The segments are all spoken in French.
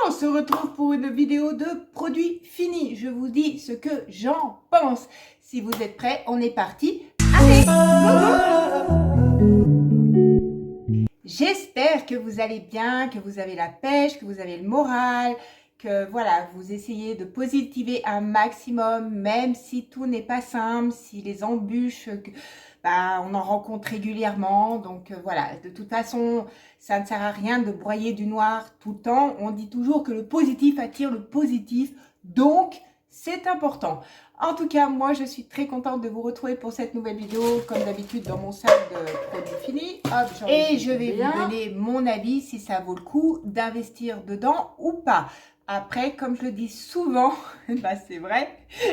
On se retrouve pour une vidéo de produits finis. Je vous dis ce que j'en pense. Si vous êtes prêts, on est parti. Allez, j'espère que vous allez bien, que vous avez la pêche, que vous avez le moral, que voilà, vous essayez de positiver un maximum, même si tout n'est pas simple, si les embûches, on en rencontre régulièrement. Donc voilà, de toute façon, ça ne sert à rien de broyer du noir tout le temps. On dit toujours que le positif attire le positif, donc c'est important. En tout cas, moi, je suis très contente de vous retrouver pour cette nouvelle vidéo, comme d'habitude, dans mon sac de produits finis. Hop, et je vais vous donner mon avis, si ça vaut le coup d'investir dedans ou pas. Après, comme je le dis souvent, c'est vrai,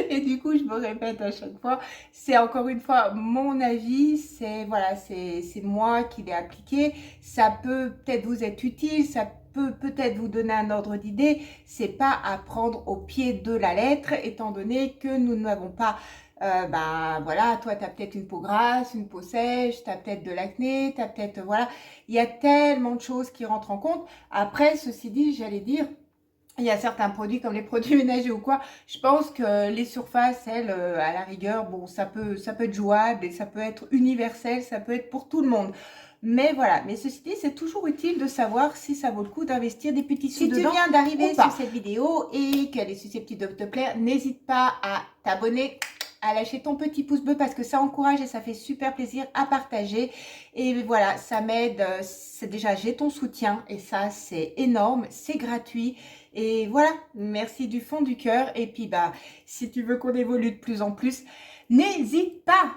et du coup, je me répète à chaque fois, c'est encore une fois mon avis, c'est voilà, c'est moi qui l'ai appliqué. Ça peut peut-être vous être utile, ça peut peut-être vous donner un ordre d'idée. C'est pas à prendre au pied de la lettre, étant donné que nous n'avons pas voilà, toi tu as peut-être une peau grasse, une peau sèche, tu as peut-être de l'acné, tu as peut-être voilà, il y a tellement de choses qui rentrent en compte. Après, ceci dit, j'allais dire, il y a certains produits comme les produits ménagers ou quoi, je pense que les surfaces, elles, à la rigueur, bon, ça peut être jouable et ça peut être universel, ça peut être pour tout le monde. Mais voilà, mais ceci dit, c'est toujours utile de savoir si ça vaut le coup d'investir des petits sous dedans. Si tu viens d'arriver sur cette vidéo et qu'elle est susceptible de te plaire, n'hésite pas à t'abonner, à lâcher ton petit pouce bleu parce que ça encourage et ça fait super plaisir à partager. Et voilà, ça m'aide, c'est déjà, j'ai ton soutien et ça, c'est énorme, c'est gratuit. Et voilà, merci du fond du cœur. Et puis, si tu veux qu'on évolue de plus en plus, n'hésite pas.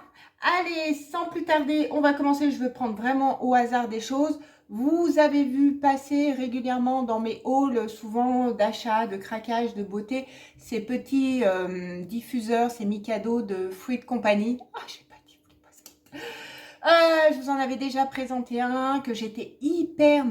Allez, sans plus tarder, on va commencer. Je vais prendre vraiment au hasard des choses. Vous avez vu passer régulièrement dans mes hauls, souvent d'achat, de craquage, de beauté, ces petits diffuseurs, ces Mikado de Fruit Company. Ah, j'ai pas dit je vous en avais déjà présenté un que j'étais hyper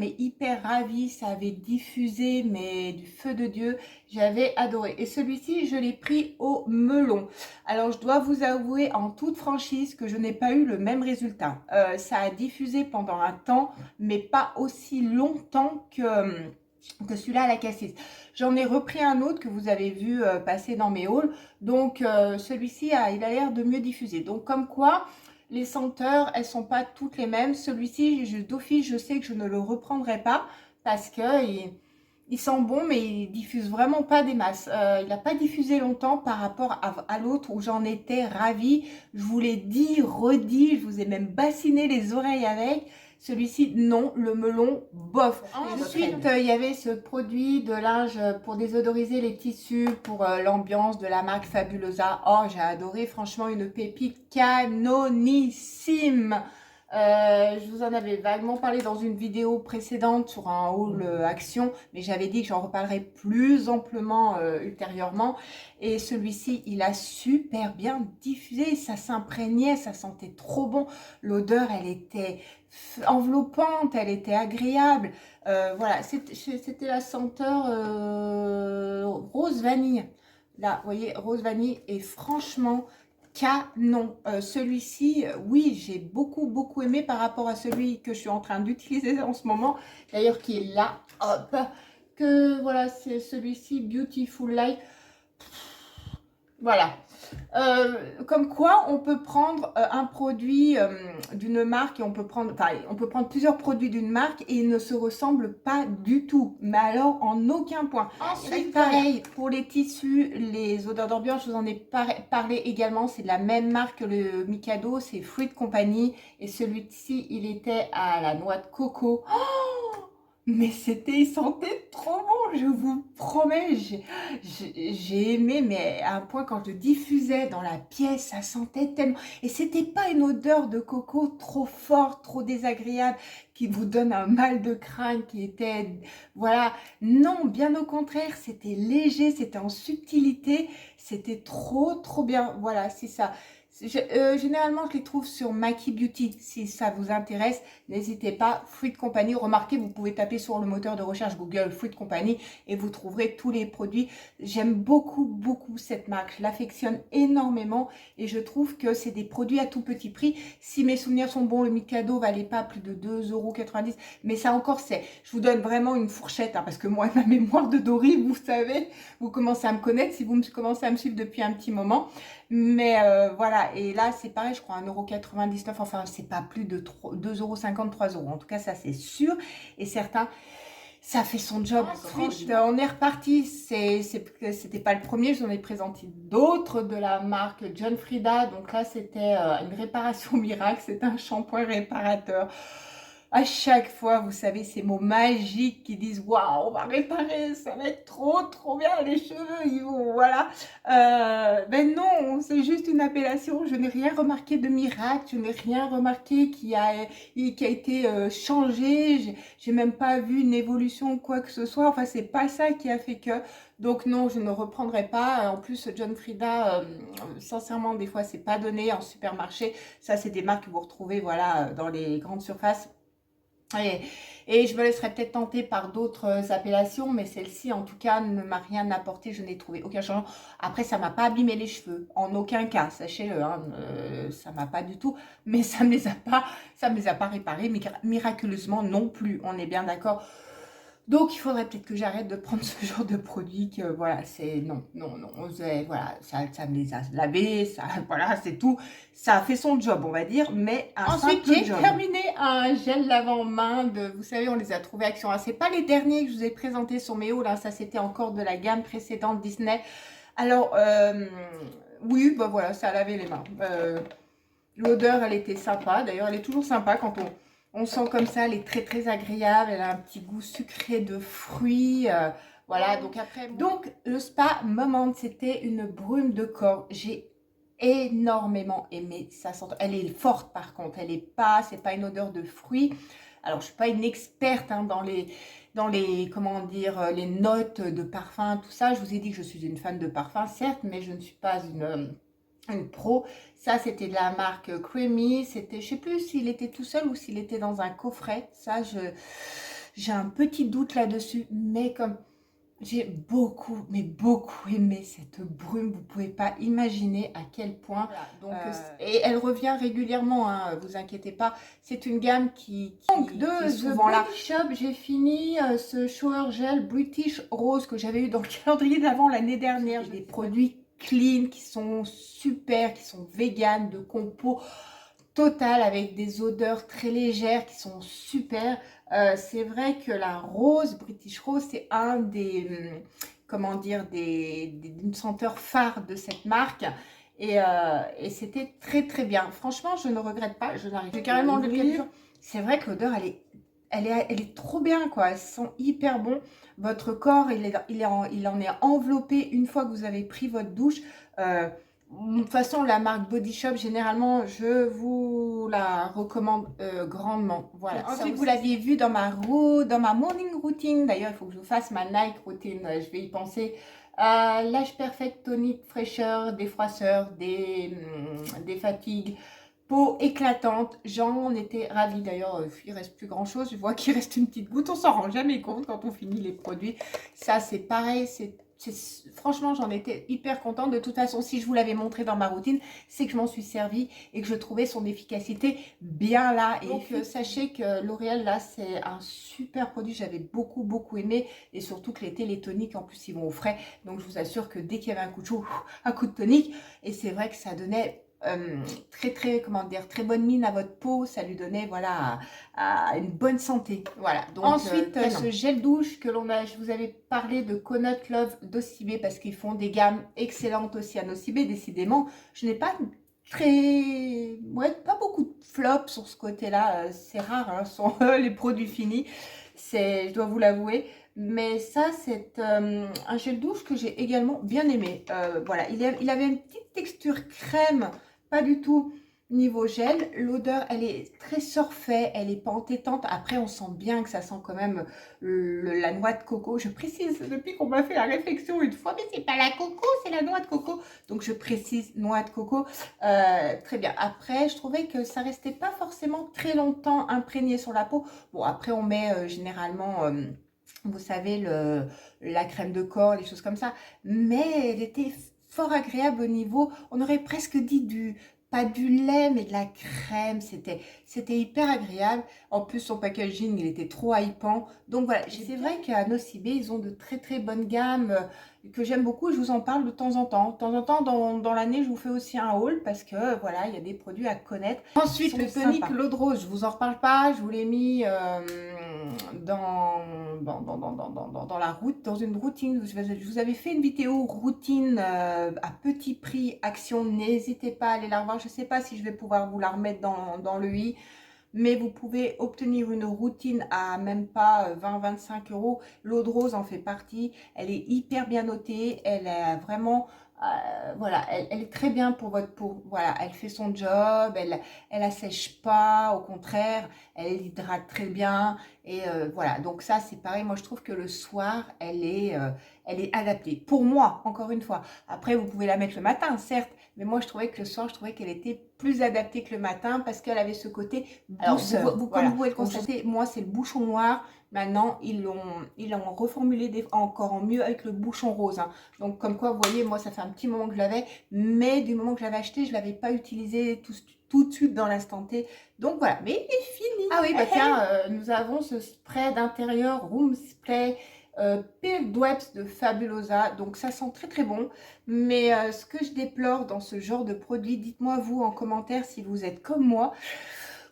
ravie. Ça avait diffusé mais du feu de Dieu. J'avais adoré. Et celui-ci, je l'ai pris au melon. Alors, je dois vous avouer en toute franchise que je n'ai pas eu le même résultat. Ça a diffusé pendant un temps, mais pas aussi longtemps que celui-là à la cassis. J'en ai repris un autre que vous avez vu passer dans mes hauls. Donc, celui-ci, il a l'air de mieux diffuser. Donc, comme quoi, les senteurs, elles sont pas toutes les mêmes. Celui-ci, d'office, je sais que je ne le reprendrai pas parce que il sent bon, mais il diffuse vraiment pas des masses. Il n'a pas diffusé longtemps par rapport à l'autre où j'en étais ravie. Je vous l'ai dit, redit, je vous ai même bassiné les oreilles avec. Celui-ci, non, le melon, bof. Ensuite, il y avait ce produit de linge pour désodoriser les tissus, pour l'ambiance de la marque Fabulosa. Oh, j'ai adoré, franchement, une pépite canonissime. Je vous en avais vaguement parlé dans une vidéo précédente sur un haul action, mais j'avais dit que j'en reparlerai plus amplement ultérieurement. Et celui-ci, il a super bien diffusé, ça s'imprégnait, ça sentait trop bon. L'odeur, elle était enveloppante, elle était agréable. Voilà, c'était la senteur rose vanille. Là, vous voyez, rose vanille, et franchement, canon. Celui-ci, oui, j'ai beaucoup aimé par rapport à celui que je suis en train d'utiliser en ce moment, d'ailleurs qui est là, hop, que voilà, c'est celui-ci, Beautiful Life. Voilà. Comme quoi on peut prendre un produit d'une marque et on peut prendre plusieurs produits d'une marque et ils ne se ressemblent pas du tout, mais alors en aucun point. Ensuite, pareil pour les tissus, les odeurs d'ambiance, je vous en ai parlé également, c'est de la même marque que le Mikado, c'est Fruit Company et celui-ci il était à la noix de coco. Mais il sentait trop bon, je vous promets, j'ai aimé, mais à un point quand je diffusais dans la pièce, ça sentait tellement, et c'était pas une odeur de coco trop forte, trop désagréable, qui vous donne un mal de crâne, qui était, voilà, non, bien au contraire, c'était léger, c'était en subtilité, c'était trop bien, voilà, c'est ça. Généralement, je les trouve sur Maki Beauty. Si ça vous intéresse, n'hésitez pas. Fruit Company, remarquez, vous pouvez taper sur le moteur de recherche Google Fruit Company et vous trouverez tous les produits. J'aime beaucoup, beaucoup cette marque. Je l'affectionne énormément et je trouve que c'est des produits à tout petit prix. Si mes souvenirs sont bons, le Mikado valait pas plus de 2,90 €. Mais ça encore, je vous donne vraiment une fourchette, hein, parce que moi, ma mémoire de Dory, vous savez, vous commencez à me connaître si vous commencez à me suivre depuis un petit moment. Mais voilà, et là c'est pareil, je crois 1,99 €, enfin c'est pas plus de 2,50 €, 3 €. En tout cas, ça c'est sûr. Et certains, ça fait son job. Ensuite, on est reparti. C'était pas le premier, je vous en ai présenté d'autres de la marque John Frieda. Donc là, c'était une réparation miracle, c'est un shampoing réparateur. À chaque fois, vous savez, ces mots magiques qui disent waouh, on va réparer, ça va être trop, trop bien, les cheveux, ils vont, voilà. Ben non, c'est juste une appellation. Je n'ai rien remarqué de miracle, je n'ai rien remarqué qui a été changé. J'ai même pas vu une évolution ou quoi que ce soit. Enfin, c'est pas ça qui a fait que. Donc non, je ne reprendrai pas. En plus, John Frieda, sincèrement, des fois, c'est pas donné en supermarché. Ça, c'est des marques que vous retrouvez, voilà, dans les grandes surfaces. Et je me laisserai peut-être tenter par d'autres appellations, mais celle-ci, en tout cas, ne m'a rien apporté. Je n'ai trouvé aucun changement. Après, ça m'a pas abîmé les cheveux, en aucun cas, sachez-le. Hein, ça m'a pas du tout, mais ça me les a pas réparés miraculeusement non plus. On est bien d'accord. Donc, il faudrait peut-être que j'arrête de prendre ce genre de produit. Que voilà, c'est non, non, non. Voilà, ça me les a lavés, ça, voilà, c'est tout. Ça a fait son job, on va dire, mais ensuite j'ai terminé un gel lavant-main de, vous savez, on les a trouvés Action. C'est pas les derniers que je vous ai présentés sur mes hauts là, ça c'était encore de la gamme précédente Disney. Alors, oui, bah voilà, ça a lavé les mains. L'odeur, elle était sympa. D'ailleurs, elle est toujours sympa quand on sent comme ça. Elle est très, très agréable. Elle a un petit goût sucré de fruits. Voilà, donc après... Donc, le Spa Moment, c'était une brume de corps. J'ai énormément aimé sa senteur. Elle est forte, par contre. C'est pas une odeur de fruits. Alors, je suis pas une experte hein, dans les, comment dire, les notes de parfum, tout ça. Je vous ai dit que je suis une fan de parfum, certes, mais je ne suis pas une pro. Ça, c'était de la marque Creamy. C'était, je sais plus s'il était tout seul ou s'il était dans un coffret. Ça, j'ai un petit doute là-dessus. Mais comme j'ai beaucoup, mais beaucoup aimé cette brume, vous pouvez pas imaginer à quel point. Voilà, donc, et elle revient régulièrement, hein, vous inquiétez pas. C'est une gamme qui est souvent là. Body Shop, j'ai fini ce shower gel British Rose que j'avais eu dans le calendrier d'avant l'année dernière. J'ai des produits clean qui sont super, qui sont vegan, de compo total avec des odeurs très légères qui sont super. C'est vrai que la rose, British Rose, c'est un des, comment dire, d'une senteur phare de cette marque. Et c'était très très bien. Franchement, je ne regrette pas. Je n'arrive carrément le capture. C'est vrai que l'odeur, elle est trop bien, quoi. Elles sont hyper bon. Votre corps, il en est enveloppé une fois que vous avez pris votre douche. De toute façon, la marque Body Shop, généralement, je vous la recommande grandement. Voilà. Ensuite, vous l'aviez vu dans ma morning routine. D'ailleurs, il faut que je vous fasse ma night routine. Je vais y penser. L'âge perfect, tonique, fraîcheur, défroisseur, des fatigues, peau éclatante. J'en étais ravie. D'ailleurs, il reste plus grand chose. Je vois qu'il reste une petite goutte. On s'en rend jamais compte quand on finit les produits. Ça, c'est pareil. Franchement, j'en étais hyper contente. De toute façon, si je vous l'avais montré dans ma routine, c'est que je m'en suis servie et que je trouvais son efficacité bien là. Et donc, sachez que L'Oréal, là, c'est un super produit. J'avais beaucoup, beaucoup aimé. Et surtout que les télétoniques, en plus, ils vont au frais. Donc, je vous assure que dès qu'il y avait un coup de chaud, un coup de tonique. Et c'est vrai que ça donnait comment dire, très bonne mine à votre peau, ça lui donnait voilà une bonne santé. Voilà. Donc ensuite ce gel douche que je vous avais parlé de Coconut Love d'Ocibé parce qu'ils font des gammes excellentes aussi à Nocibé. Décidément, je n'ai pas pas beaucoup de flops sur ce côté-là. C'est rare, hein, sont les produits finis. Je dois vous l'avouer. Mais ça, c'est un gel douche que j'ai également bien aimé. Voilà, il avait une petite texture crème. Pas du tout Niveau gel, l'odeur, elle est très surfait, elle est pas entêtante. Après, on sent bien que ça sent quand même la noix de coco. Je précise, depuis qu'on m'a fait la réflexion une fois, mais c'est pas la coco, c'est la noix de coco. Donc, je précise noix de coco. Très bien. Après, je trouvais que ça restait pas forcément très longtemps imprégné sur la peau. Bon, après, on met généralement... vous savez, la crème de corps, les choses comme ça. Mais elle était fort agréable au niveau, on aurait presque dit pas du lait, mais de la crème. C'était hyper agréable. En plus, son packaging, il était trop hypant. Donc voilà, c'est vrai qu'à Nocibé, ils ont de très très bonnes gammes que j'aime beaucoup. Je vous en parle de temps en temps. De temps en temps, dans l'année, je vous fais aussi un haul parce que voilà, il y a des produits à connaître. Ensuite, le tonic L'eau de Rose, je vous en reparle pas. Je vous l'ai mis dans la route, dans une routine. Je vous avais fait une vidéo routine à petit prix, action. N'hésitez pas à aller la revoir. Je ne sais pas si je vais pouvoir vous la remettre dans le i, mais vous pouvez obtenir une routine à même pas 20-25 euros. L'eau de rose en fait partie. Elle est hyper bien notée. Elle est vraiment... voilà, elle est très bien pour votre peau. Voilà, elle fait son job, elle assèche pas, au contraire, elle hydrate très bien. Et voilà, donc ça c'est pareil. Moi je trouve que le soir, elle est adaptée. Pour moi, encore une fois. Après, vous pouvez la mettre le matin, certes, mais moi je trouvais que le soir, je trouvais qu'elle était plus adaptée que le matin parce qu'elle avait ce côté douceur. Alors, comme vous pouvez le constater, moi c'est le bouchon noir. Maintenant, ils l'ont reformulé encore en mieux avec le bouchon rose. Hein. Donc, comme quoi, vous voyez, moi, ça fait un petit moment que je l'avais, mais du moment que je l'avais acheté, je ne l'avais pas utilisé tout de suite dans l'instant T. Donc, voilà, mais il est fini. Ah oui, bah tiens, nous avons ce spray d'intérieur, Room Spray, Peel Webs de Fabulosa. Donc, ça sent très, très bon. Mais ce que je déplore dans ce genre de produit, dites-moi, vous, en commentaire, si vous êtes comme moi,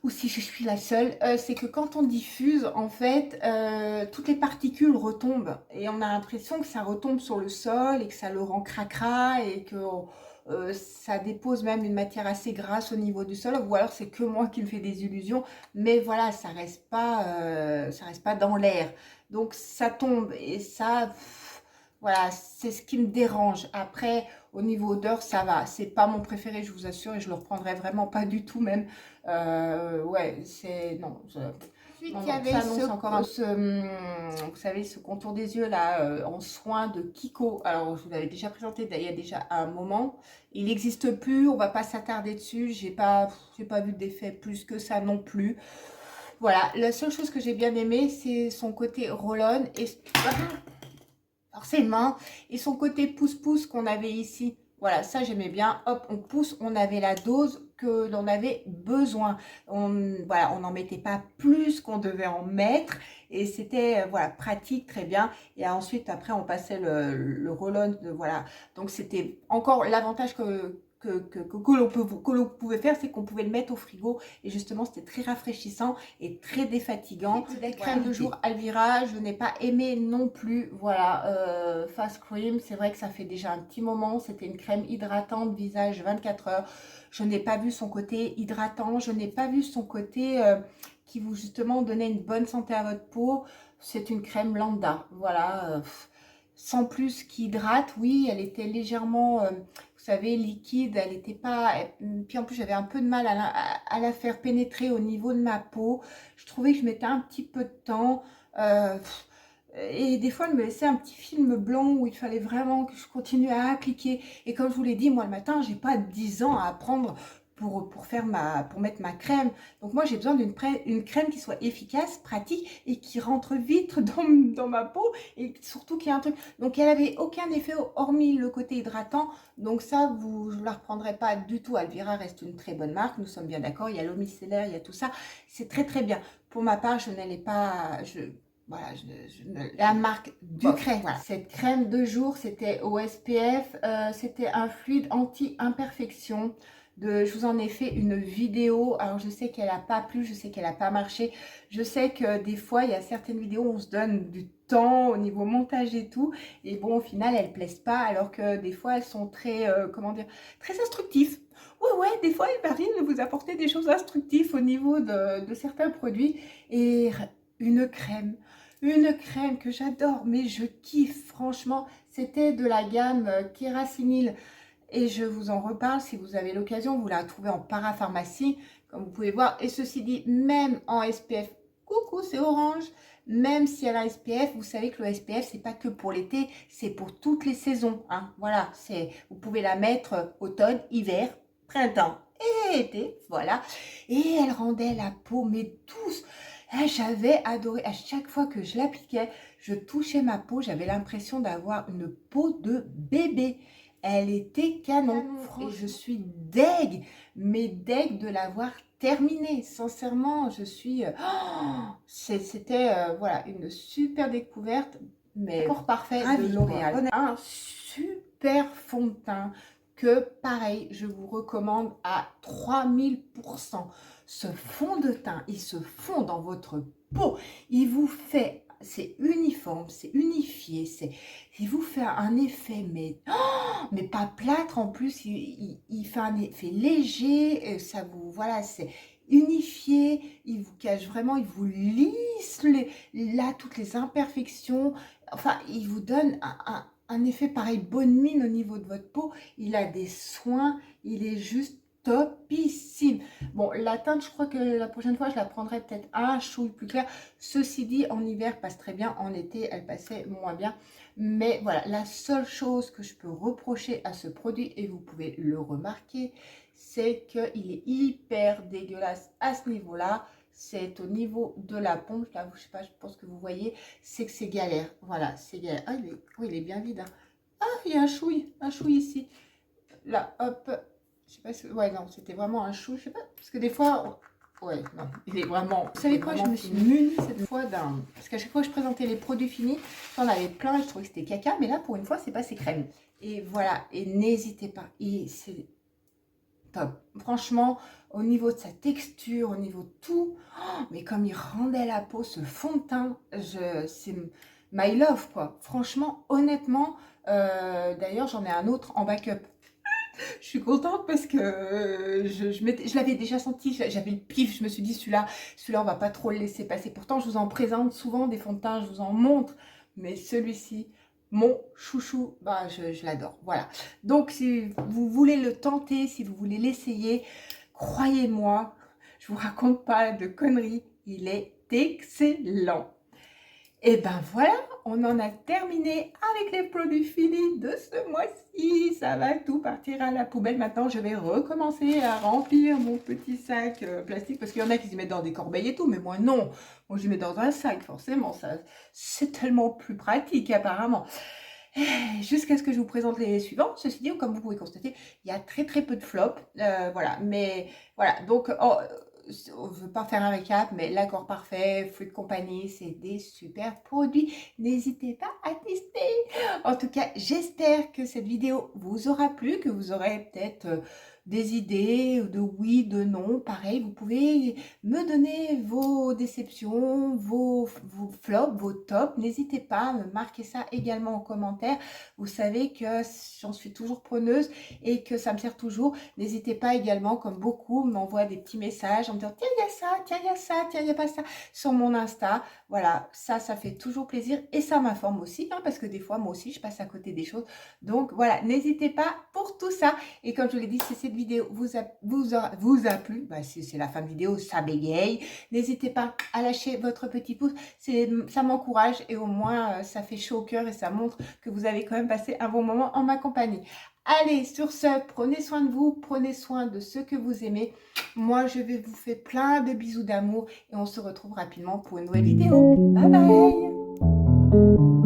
ou si je suis la seule, c'est que quand on diffuse, en fait, toutes les particules retombent et on a l'impression que ça retombe sur le sol et que ça le rend cracra et que ça dépose même une matière assez grasse au niveau du sol, ou alors c'est que moi qui me fais des illusions, mais voilà, ça reste pas dans l'air. Donc ça tombe et ça... Voilà, c'est ce qui me dérange. Après, au niveau odeur, ça va. C'est pas mon préféré, je vous assure, et je le reprendrai vraiment pas du tout même. Ouais, c'est... Non, ensuite, il y avait vous savez, ce contour des yeux là, en soin de Kiko. Alors, je vous l'avais déjà présenté il y a déjà un moment. Il n'existe plus, on va pas s'attarder dessus. J'ai pas vu d'effet plus que ça non plus. Voilà, la seule chose que j'ai bien aimé, c'est son côté roll-on et... forcément, et son côté pouce-pouce qu'on avait ici. Voilà, ça j'aimais bien. Hop, on pousse, on avait la dose que l'on avait besoin. Voilà, on n'en mettait pas plus qu'on devait en mettre. Et c'était voilà, pratique, très bien. Et ensuite, après, on passait le roll-on. Voilà. Donc, c'était encore l'avantage que l'on pouvait faire, c'est qu'on pouvait le mettre au frigo. Et justement, c'était très rafraîchissant et très défatigant. La crème de jour Alvira, je n'ai pas aimé non plus. Voilà, Fast Cream, c'est vrai que ça fait déjà un petit moment. C'était une crème hydratante visage 24 heures. Je n'ai pas vu son côté hydratant, je n'ai pas vu son côté qui vous justement donnait une bonne santé à votre peau. C'est une crème lambda, voilà, sans plus qui hydrate. Oui, elle était légèrement, vous savez, liquide, elle n'était pas... Puis en plus, j'avais un peu de mal à la faire pénétrer au niveau de ma peau. Je trouvais que je mettais un petit peu de temps. Et des fois, elle me laissait un petit film blanc où il fallait vraiment que je continue à appliquer. Et comme je vous l'ai dit, moi, le matin, j'ai pas 10 ans à apprendre pour mettre ma crème. Donc, moi, j'ai besoin d'une crème qui soit efficace, pratique et qui rentre vite dans ma peau. Et surtout qu'il y a un truc. Donc, elle avait aucun effet hormis le côté hydratant. Donc, ça, je ne la reprendrai pas du tout. Alvira reste une très bonne marque. Nous sommes bien d'accord. Il y a l'eau micellaire, il y a tout ça. C'est très, très bien. Pour ma part, je n'allais pas... Voilà, la marque Ducret. Voilà. Cette crème de jour, c'était au SPF. C'était un fluide anti-imperfection. Je vous en ai fait une vidéo. Alors, je sais qu'elle n'a pas plu, je sais qu'elle n'a pas marché. Je sais que des fois, il y a certaines vidéos où on se donne du temps au niveau montage et tout. Et bon, au final, elles ne plaisent pas. Alors que des fois, elles sont très, comment dire, très instructives. Ouais, des fois, il m'arrive de vous apporter des choses instructives au niveau de certains produits. Et une crème que j'adore, mais je kiffe, franchement. C'était de la gamme Kerasinil. et je vous en reparle si vous avez l'occasion. Vous la trouvez en parapharmacie, comme vous pouvez voir. Et ceci dit, même en SPF, coucou, c'est orange. Même si elle a un SPF, vous savez que le SPF, c'est pas que pour l'été, c'est pour toutes les saisons. Hein. Voilà, vous pouvez la mettre automne, hiver, printemps et été. Voilà. Et elle rendait la peau, mais douce. Ah, j'avais adoré. À chaque fois que je l'appliquais, je touchais ma peau, j'avais l'impression d'avoir une peau de bébé. Elle était canon. Et je suis deg, mais deg de l'avoir terminée. Sincèrement, je suis... c'était voilà, une super découverte, mais corps parfait de L'Oréal. Un super fond de teint que, pareil, je vous recommande à 3000%. Ce fond de teint, il se fond dans votre peau. Il vous fait... C'est uniforme, c'est unifié, il vous fait un effet, mais pas plâtre en plus, il fait un effet léger, ça vous, voilà, c'est unifié, il vous cache vraiment, il vous lisse là, toutes les imperfections, enfin, il vous donne un effet pareil, bonne mine au niveau de votre peau, il a des soins, il est juste topissime. Bon, la teinte, je crois que la prochaine fois, je la prendrai peut-être un chouille plus clair. Ceci dit, en hiver, passe très bien. En été, elle passait moins bien. Mais voilà, la seule chose que je peux reprocher à ce produit, et vous pouvez le remarquer, c'est qu'il est hyper dégueulasse à ce niveau-là. C'est au niveau de la pompe. Là, je sais pas, je pense que vous voyez, c'est que c'est galère. Voilà, c'est galère. Ah, il est bien vide. Hein. Ah, il y a un chouille ici. Là, hop. Je sais pas si... Ouais, non, c'était vraiment un chou, je sais pas. Parce que des fois... Ouais, non, il est vraiment... Vous savez quoi, je me suis munie cette fois d'un... Parce qu'à chaque fois que je présentais les produits finis, j'en avais plein et je trouvais que c'était caca. Mais là, pour une fois, c'est passé crème. Et voilà, et n'hésitez pas. Et c'est top. Franchement, au niveau de sa texture, au niveau de tout... Oh, mais comme il rendait la peau, ce fond de teint, c'est my love, quoi. Franchement, honnêtement, d'ailleurs, j'en ai un autre en backup. Je suis contente parce que je l'avais déjà senti, j'avais le pif, je me suis dit celui-là, on va pas trop le laisser passer. Pourtant, je vous en présente souvent des fonds de teint, je vous en montre, mais celui-ci, mon chouchou, bah, je l'adore. Voilà. Donc, si vous voulez le tenter, si vous voulez l'essayer, croyez-moi, je vous raconte pas de conneries, il est excellent. Et ben voilà, on en a terminé avec les produits finis de ce mois-ci. Ça va tout partir à la poubelle. Maintenant, je vais recommencer à remplir mon petit sac plastique. Parce qu'il y en a qui s'y mettent dans des corbeilles et tout. Mais moi, non. Moi, je mets dans un sac, forcément. Ça, c'est tellement plus pratique, apparemment. Jusqu'à ce que je vous présente les suivants. Ceci dit, comme vous pouvez constater, il y a très peu de flops. Voilà. Mais voilà. Donc... on ne veut pas faire un récap, mais l'accord parfait, Fruit de compagnie, c'est des super produits. N'hésitez pas à tester. En tout cas, j'espère que cette vidéo vous aura plu, que vous aurez peut-être des idées de oui, de non. Pareil, vous pouvez me donner vos déceptions, vos flops, vos tops. N'hésitez pas à me marquer ça également en commentaire. Vous savez que j'en suis toujours preneuse et que ça me sert toujours. N'hésitez pas également, comme beaucoup m'envoient des petits messages en me disant tiens, il y a ça, tiens, il y a ça, tiens, il n'y a pas ça sur mon Insta. Voilà, ça fait toujours plaisir et ça m'informe aussi, hein, parce que des fois, moi aussi, je passe à côté des choses. Donc voilà, n'hésitez pas pour tout ça. Et comme je vous l'ai dit, si cette vidéo vous a plu, bah, c'est la fin de vidéo, ça bégaye. N'hésitez pas à lâcher votre petit pouce, ça m'encourage et au moins, ça fait chaud au cœur et ça montre que vous avez quand même passé un bon moment en ma compagnie. Allez, sur ce, prenez soin de vous, prenez soin de ceux que vous aimez. Moi, je vais vous faire plein de bisous d'amour et on se retrouve rapidement pour une nouvelle vidéo. Bye bye!